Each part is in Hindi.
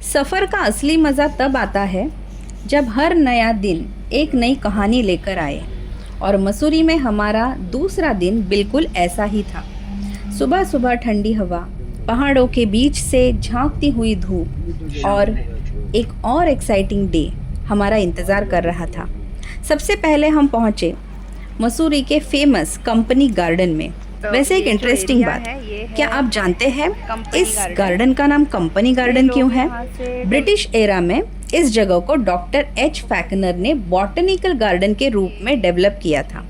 सफ़र का असली मज़ा तब आता है जब हर नया दिन एक नई कहानी लेकर आए। और मसूरी में हमारा दूसरा दिन बिल्कुल ऐसा ही था। सुबह सुबह ठंडी हवा, पहाड़ों के बीच से झांकती हुई धूप और एक और एक्साइटिंग डे हमारा इंतज़ार कर रहा था। सबसे पहले हम पहुँचे मसूरी के फेमस कंपनी गार्डन में। वैसे एक इंटरेस्टिंग बात, क्या आप जानते हैं इस गार्डन का नाम कंपनी गार्डन क्यों है? ब्रिटिश एरा में इस जगह को डॉक्टर एच फैकनर ने बॉटनिकल गार्डन के रूप में डेवलप किया था।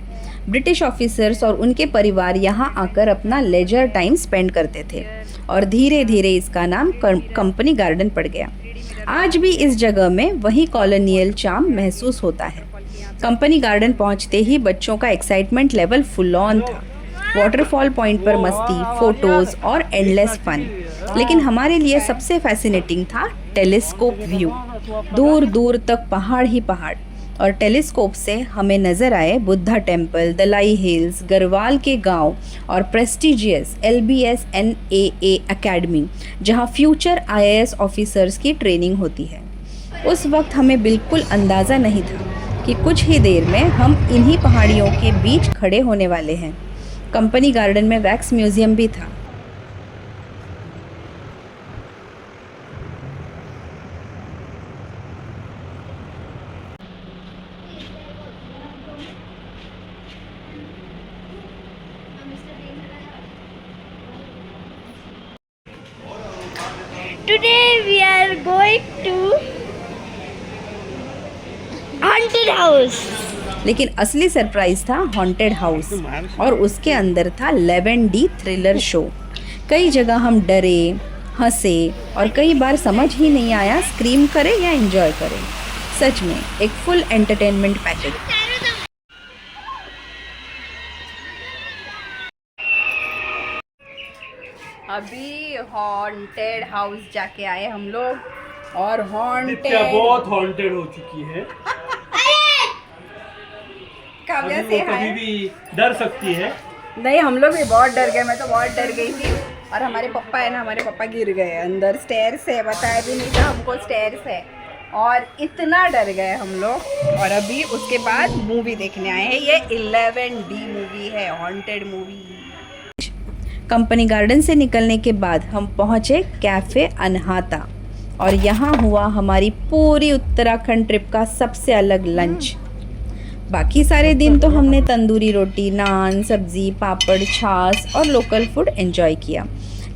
ब्रिटिश ऑफिसर्स और उनके परिवार यहाँ आकर अपना लेजर टाइम स्पेंड करते थे और धीरे धीरे इसका नाम कंपनी गार्डन पड़ गया। आज भी इस जगह में वही कॉलोनियल चार्म महसूस होता है। कंपनी गार्डन पहुँचते ही बच्चों का एक्साइटमेंट लेवल फुल ऑन था। वाटरफॉल पॉइंट पर मस्ती, फोटोज और एंडलेस फन। लेकिन हमारे लिए सबसे फैसिनेटिंग था टेलीस्कोप व्यू। दूर दूर तक पहाड़ ही पहाड़, और टेलीस्कोप से हमें नज़र आए बुद्धा टेम्पल, दलाई हिल्स, गढ़वाल के गांव और प्रेस्टिजियस LBS NAA एकेडमी, जहां फ्यूचर IAS ऑफिसर्स की ट्रेनिंग होती है। उस वक्त हमें बिल्कुल अंदाज़ा नहीं था कि कुछ ही देर में हम इन्हीं पहाड़ियों के बीच खड़े होने वाले हैं। कंपनी गार्डन में वैक्स म्यूजियम भी था। Today we are going to haunted house. लेकिन असली सरप्राइज था हॉन्टेड हाउस, और उसके अंदर था 11D थ्रिलर शो। कई जगह हम डरे, हंसे और कई बार समझ ही नहीं आया स्क्रीम करें या एंजॉय करें। सच में एक फुल एंटरटेनमेंट पैकेज। अभी हॉन्टेड हाउस जाके आए हम लोग, और बहुत हॉन्टेड हो चुकी है। काव्या अभी से वो कभी हाय। भी डर सकती है। नहीं, हम लोग भी बहुत डर गए। मैं तो बहुत डर गई थी। और हमारे पापा है ना, हमारे पापा गिर गए अंदर स्टेयर से। बताया भी नहीं था हमको स्टेयर से, और इतना डर गए हम लोग। और अभी उसके बाद मूवी देखने आए हैं। ये 11D मूवी है, हॉन्टेड मूवी। कंपनी गार्डन से निकलने के बाद हम पहुँचे कैफ़े अनहाता, और यहाँ हुआ हमारी पूरी उत्तराखंड ट्रिप का सबसे अलग लंच। बाकी सारे दिन तो हमने तंदूरी रोटी, नान, सब्ज़ी, पापड़, छाछ और लोकल फूड एंजॉय किया,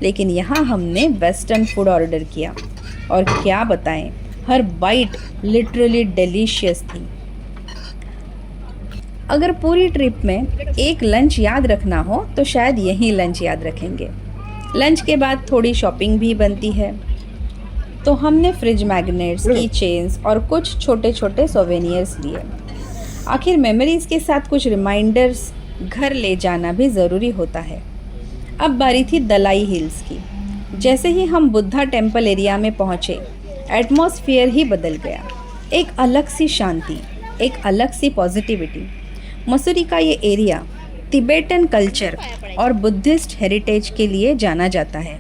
लेकिन यहाँ हमने वेस्टर्न फूड ऑर्डर किया। और क्या बताएं, हर बाइट लिटरली डिलीशियस थी। अगर पूरी ट्रिप में एक लंच याद रखना हो तो शायद यही लंच याद रखेंगे। लंच के बाद थोड़ी शॉपिंग भी बनती है, तो हमने फ्रिज मैग्नेट्स, की चेन्स और कुछ छोटे छोटे सोवेनियर्स लिए। आखिर मेमोरीज के साथ कुछ रिमाइंडर्स घर ले जाना भी ज़रूरी होता है। अब बारी थी दलाई हिल्स की। जैसे ही हम बुद्धा टेम्पल एरिया में पहुँचे, एटमॉस्फेयर ही बदल गया। एक अलग सी शांति, एक अलग सी पॉजिटिविटी। मसूरी का ये एरिया तिबेटन कल्चर और बुद्धिस्ट हेरिटेज के लिए जाना जाता है।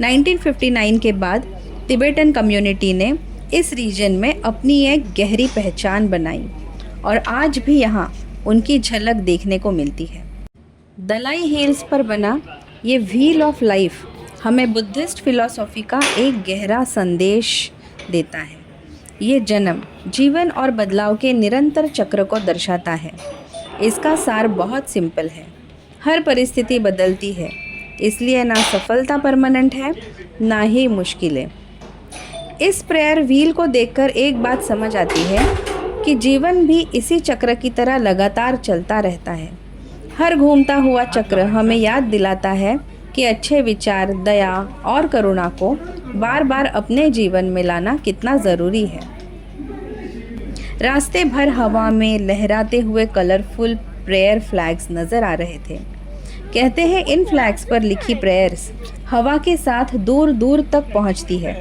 1959 के बाद तिबेटन कम्युनिटी ने इस रीजन में अपनी एक गहरी पहचान बनाई, और आज भी यहाँ उनकी झलक देखने को मिलती है। दलाई हिल्स पर बना ये व्हील ऑफ लाइफ हमें बुद्धिस्ट फिलॉसफी का एक गहरा संदेश देता है। ये जन्म, जीवन और बदलाव के निरंतर चक्र को दर्शाता है। इसका सार बहुत सिंपल है। हर परिस्थिति बदलती है, इसलिए ना सफलता परमानेंट है, ना ही मुश्किलें। इस प्रेयर व्हील को देखकर एक बात समझ आती है कि जीवन भी इसी चक्र की तरह लगातार चलता रहता है। हर घूमता हुआ चक्र हमें याद दिलाता है कि अच्छे विचार, दया और करुणा को बार बार अपने जीवन में लाना कितना ज़रूरी है। रास्ते भर हवा में लहराते हुए कलरफुल प्रेयर फ्लैग्स नज़र आ रहे थे। कहते हैं इन फ्लैग्स पर लिखी प्रेयर्स हवा के साथ दूर दूर तक पहुंचती है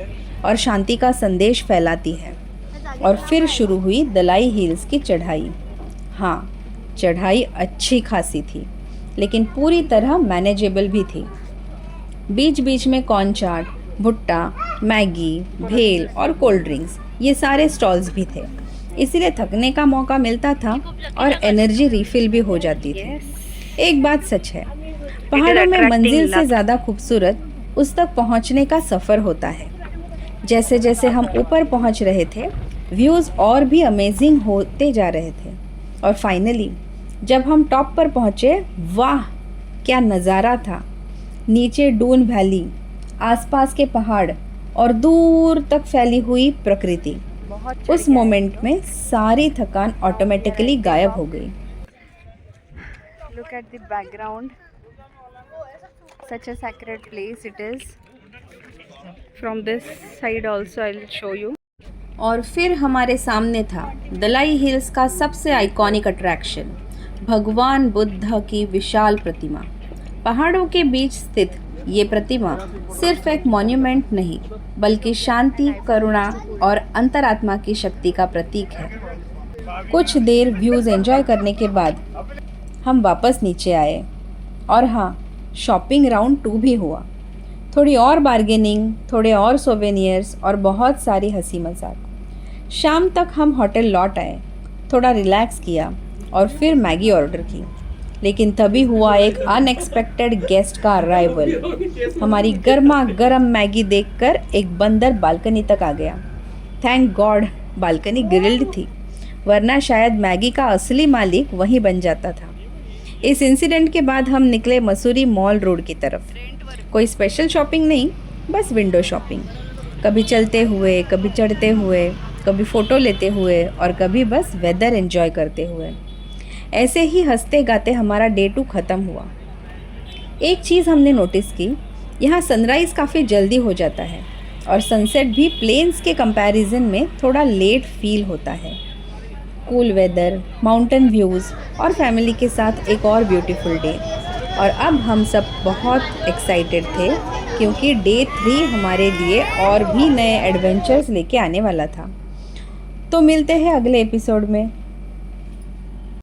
और शांति का संदेश फैलाती है। और फिर शुरू हुई दलाई हिल्स की चढ़ाई। हाँ, चढ़ाई अच्छी खासी थी, लेकिन पूरी तरह मैनेजेबल भी थी। बीच बीच में कॉर्न चाट, भुट्टा मैगी, भेल और कोल्ड ड्रिंक्स ये सारे स्टॉल्स भी थे, इसीलिए थकने का मौका मिलता था और एनर्जी रिफिल भी हो जाती थी। एक बात सच है, पहाड़ों में मंजिल से ज़्यादा खूबसूरत उस तक पहुंचने का सफ़र होता है। जैसे जैसे हम ऊपर पहुंच रहे थे, व्यूज़ और भी अमेजिंग होते जा रहे थे और फाइनली जब हम टॉप पर पहुंचे, वाह क्या नज़ारा था। नीचे डून वैली, आसपास के पहाड़ और दूर तक फैली हुई प्रकृति। उस मोमेंट में सारी थकान ऑटोमेटिकली गायब हो गई। Look at the background. Such a sacred place it is. From this side also I'll show you. और फिर हमारे सामने था दलाई हिल्स का सबसे आइकॉनिक अट्रैक्शन, भगवान बुद्ध की विशाल प्रतिमा। पहाड़ों के बीच स्थित ये प्रतिमा सिर्फ एक मॉन्यूमेंट नहीं, बल्कि शांति, करुणा और अंतरात्मा की शक्ति का प्रतीक है। कुछ देर व्यूज़ एंजॉय करने के बाद हम वापस नीचे आए और हाँ, शॉपिंग राउंड 2 भी हुआ। थोड़ी और बार्गेनिंग, थोड़े और सोवेनियर्स और बहुत सारी हंसी मजाक। शाम तक हम होटल लौट आए, थोड़ा रिलैक्स किया और फिर मैगी ऑर्डर की। लेकिन तभी हुआ एक अनएक्सपेक्टेड गेस्ट का अराइवल। हमारी गर्मा गर्म मैगी देखकर एक बंदर बालकनी तक आ गया। थैंक गॉड बालकनी ग्रिल्ड थी, वरना शायद मैगी का असली मालिक वहीं बन जाता था। इस इंसिडेंट के बाद हम निकले मसूरी मॉल रोड की तरफ। कोई स्पेशल शॉपिंग नहीं, बस विंडो शॉपिंग। कभी चलते हुए, कभी चढ़ते हुए, कभी फ़ोटो लेते हुए और कभी बस वेदर एंजॉय करते हुए। ऐसे ही हंसते गाते हमारा डे 2 ख़त्म हुआ। एक चीज़ हमने नोटिस की, यहाँ सनराइज़ काफ़ी जल्दी हो जाता है और सनसेट भी प्लेन्स के कंपैरिजन में थोड़ा लेट फील होता है। कूल वेदर, माउंटेन व्यूज़ और फैमिली के साथ एक और ब्यूटीफुल डे। और अब हम सब बहुत एक्साइटेड थे क्योंकि डे 3 हमारे लिए और भी नए एडवेंचर्स लेके आने वाला था। तो मिलते हैं अगले एपिसोड में।